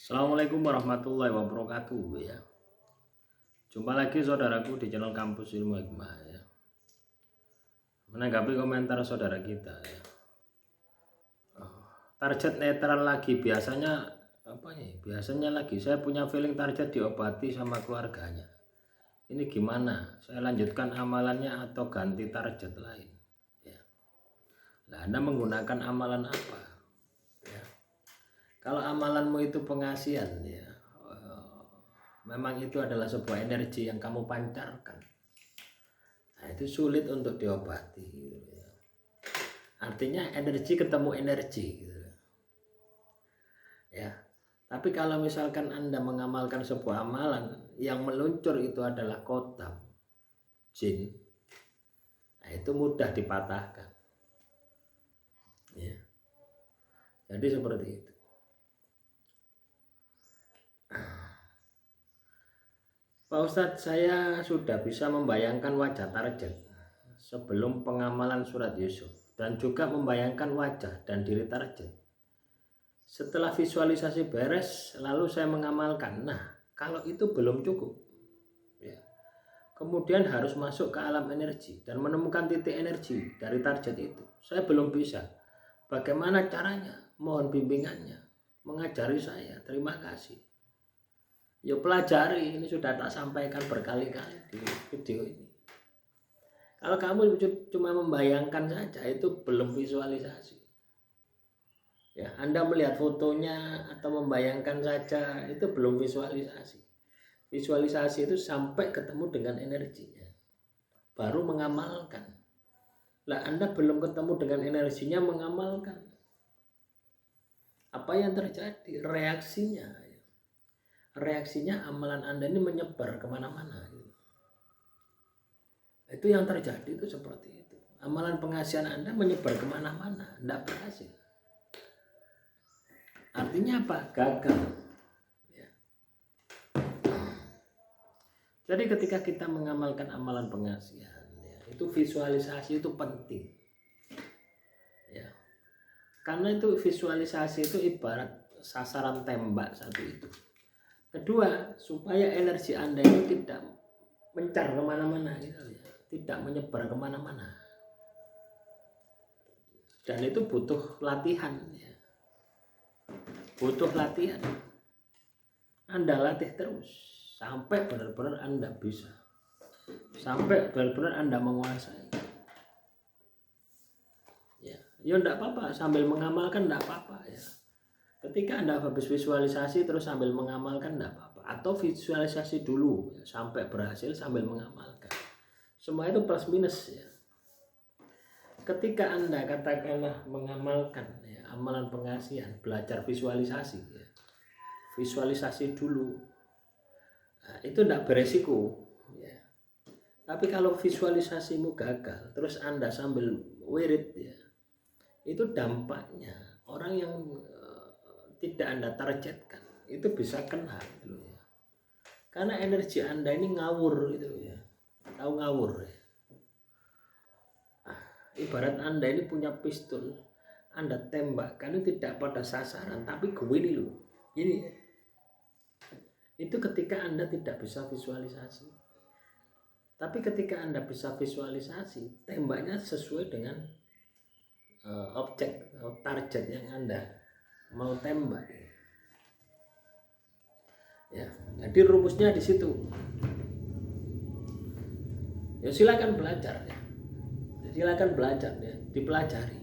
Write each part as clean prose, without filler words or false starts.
Assalamualaikum warahmatullahi wabarakatuh ya. Jumpa lagi saudaraku di channel Kampus Ilmu Hikmah ya. Menanggapi komentar saudara kita ya. Target netral lagi biasanya apa ya? Biasanya lagi saya punya feeling target diobati sama keluarganya. Ini gimana? Saya lanjutkan amalannya atau ganti target lain? Ya. Nah, Anda menggunakan amalan apa? Ya. Kalau amalanmu itu pengasihan ya, memang itu adalah sebuah energi yang kamu pancarkan. Nah, itu sulit untuk diobati gitu ya. Artinya energi ketemu energi gitu ya. Tapi kalau misalkan Anda mengamalkan sebuah amalan yang meluncur itu adalah kotam, jin, nah itu mudah dipatahkan ya. Jadi seperti itu. Pak Ustadz, saya sudah bisa membayangkan wajah target sebelum pengamalan surat Yusuf dan juga membayangkan wajah dan diri target. Setelah visualisasi beres, lalu saya mengamalkan. Nah, kalau itu belum cukup, ya, kemudian harus masuk ke alam energi dan menemukan titik energi dari target itu. Saya belum bisa. Bagaimana caranya? Mohon bimbingannya. Mengajari saya. Terima kasih. Yuk pelajari, ini sudah tak sampaikan berkali-kali di video ini. Kalau kamu cuma membayangkan saja, itu belum visualisasi. Ya, Anda melihat fotonya atau membayangkan saja, itu belum visualisasi. Visualisasi itu sampai ketemu dengan energinya, baru mengamalkan. Lah Anda belum ketemu dengan energinya, mengamalkan. Apa yang terjadi? Reaksinya amalan Anda ini menyebar kemana-mana. Itu yang terjadi itu seperti itu. Amalan pengasihan Anda menyebar kemana-mana, tidak berhasil. Artinya apa? Gagal. Ya. Jadi ketika kita mengamalkan amalan pengasihan, ya, itu visualisasi itu penting. Ya. Karena itu visualisasi itu ibarat sasaran tembak satu itu. Kedua, supaya energi Anda ini tidak mencar kemana-mana, gitu ya. Tidak menyebar kemana-mana. Dan itu butuh latihan. Ya. Butuh latihan. Anda latih terus sampai benar-benar Anda bisa. Sampai benar-benar Anda menguasai. Ya enggak apa-apa, sambil mengamalkan enggak apa-apa ya. Ketika Anda habis visualisasi terus sambil mengamalkan enggak apa-apa, atau visualisasi dulu ya, sampai berhasil sambil mengamalkan. Semua itu plus minus ya. Ketika Anda katakanlah mengamalkan ya, amalan pengasihan, belajar visualisasi ya. Visualisasi dulu. Nah, itu enggak beresiko ya. Tapi kalau visualisasimu gagal, terus Anda sambil wirid ya, itu dampaknya orang yang tidak Anda targetkan itu bisa kena gitu ya. Karena energi Anda ini ngawur gitu ya. Tahu ngawur ya. Ibarat Anda ini punya pistol, Anda tembakkan itu tidak pada sasaran, tapi gini loh. Gini ya. Itu ketika Anda tidak bisa visualisasi. Tapi ketika Anda bisa visualisasi, tembaknya sesuai dengan objek atau target yang Anda mau tembak. Ya, jadi rumusnya di situ. Ya silakan belajar ya. Silakan belajar ya, dipelajari.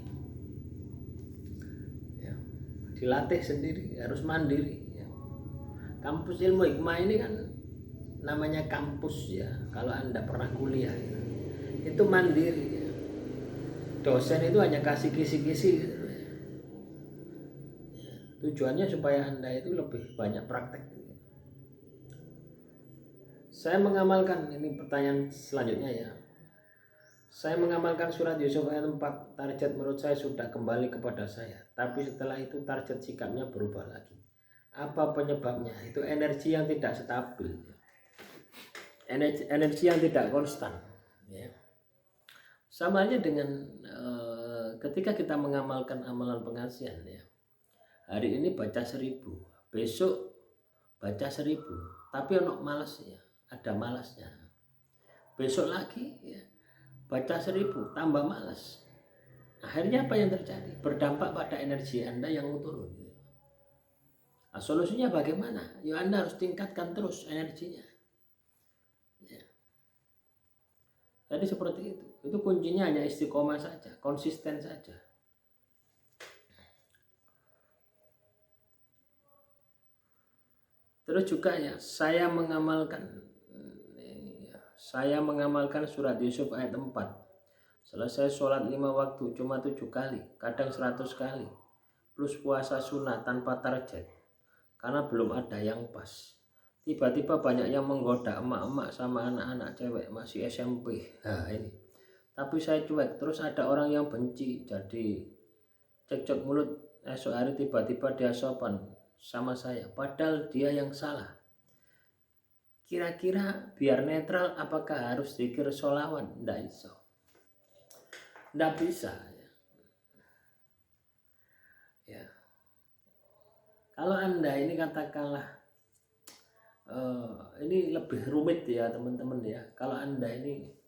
Ya, dilatih sendiri, harus mandiri ya. Kampus Ilmu Hikmah ini kan namanya kampus ya. Kalau Anda pernah kuliah ya, itu mandiri ya. Dosen itu hanya kasih kisi-kisi gitu ya. Tujuannya supaya Anda itu lebih banyak praktek. Saya mengamalkan, ini pertanyaan selanjutnya ya. Saya mengamalkan surat Yusuf ayat 4, target menurut saya sudah kembali kepada saya. Tapi setelah itu target sikapnya berubah lagi. Apa penyebabnya? Itu energi yang tidak stabil. Energi yang tidak konstan. Ya. Sama aja dengan ketika kita mengamalkan amalan pengasihan ya. Hari ini baca 1000, besok baca 1000, tapi ono malasnya, ada malasnya. Besok lagi ya, baca 1000 tambah malas. Akhirnya apa yang terjadi? Berdampak pada energi Anda yang turun. Nah, solusinya bagaimana? Ya Anda harus tingkatkan terus energinya. Ya. Jadi seperti itu. Itu kuncinya hanya istiqomah saja, konsisten saja. Terus juga ya, saya mengamalkan surat Yusuf ayat 4. Selesai sholat 5 waktu cuma 7 kali, kadang 100 kali. Plus puasa sunnah tanpa target. Karena belum ada yang pas. Tiba-tiba banyak yang menggoda emak-emak sama anak-anak cewek masih SMP. Nah ini. Tapi saya cuek, terus ada orang yang benci, jadi cekcok mulut. Esok hari tiba-tiba dia sopan sama saya, padahal dia yang salah. Kira-kira biar netral apakah harus zikir sholawat? Nggak bisa ya. Kalau Anda ini katakanlah ini lebih rumit ya teman-teman ya. Kalau Anda ini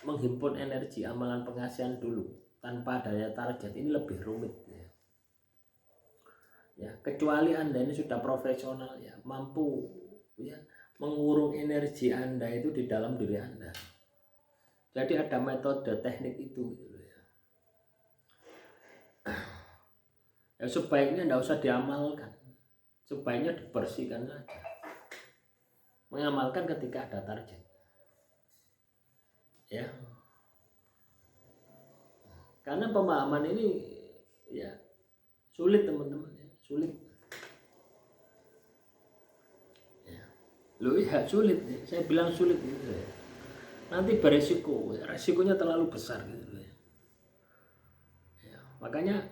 menghimpun energi amalan pengasihan dulu tanpa adanya target, ini lebih rumit ya. Ya, kecuali Anda ini sudah profesional ya, mampu ya mengurung energi Anda itu di dalam diri Anda. Jadi ada metode teknik itu gitu ya. Ya sebaiknya tidak usah diamalkan, sebaiknya dibersihkan saja. Mengamalkan ketika ada target. Ya. Karena pemahaman ini ya sulit teman-teman ya, sulit. Ya. Loh ya sulit ya. Saya bilang sulit gitu ya. Nanti resikonya terlalu besar gitu ya. Ya. Makanya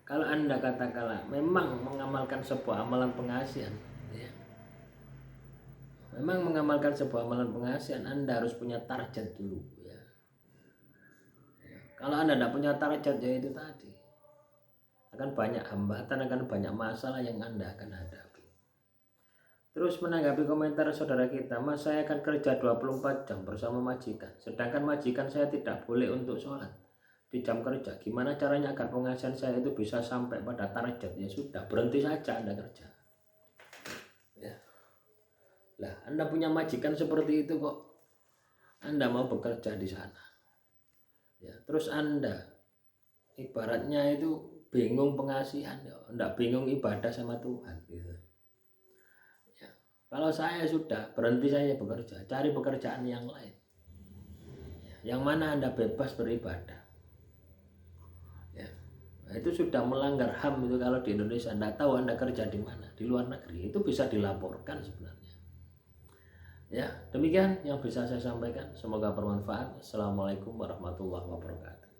kalau Anda katakanlah memang mengamalkan sebuah amalan pengasihan ya. Memang mengamalkan sebuah amalan pengasihan Anda harus punya target dulu ya. Ya. Kalau Anda tidak punya target ya itu tadi akan banyak hambatan, akan banyak masalah yang Anda akan hadapi. Terus menanggapi komentar saudara kita, Mas saya akan kerja 24 jam bersama majikan, sedangkan majikan saya tidak boleh untuk sholat di jam kerja. Gimana caranya agar pengasihan saya itu bisa sampai pada target? Ya sudah, berhenti saja Anda kerja ya. Lah Anda punya majikan seperti itu kok Anda mau bekerja di sana ya. Terus Anda ibaratnya itu bingung pengasihan ya, enggak bingung ibadah sama Tuhan gitu. Kalau saya sudah berhenti saya bekerja, cari pekerjaan yang lain. Yang mana Anda bebas beribadah. Ya. Nah, itu sudah melanggar HAM itu kalau di Indonesia. Anda tahu Anda kerja di mana, di luar negeri itu bisa dilaporkan sebenarnya. Ya, demikian yang bisa saya sampaikan. Semoga bermanfaat. Assalamualaikum warahmatullahi wabarakatuh.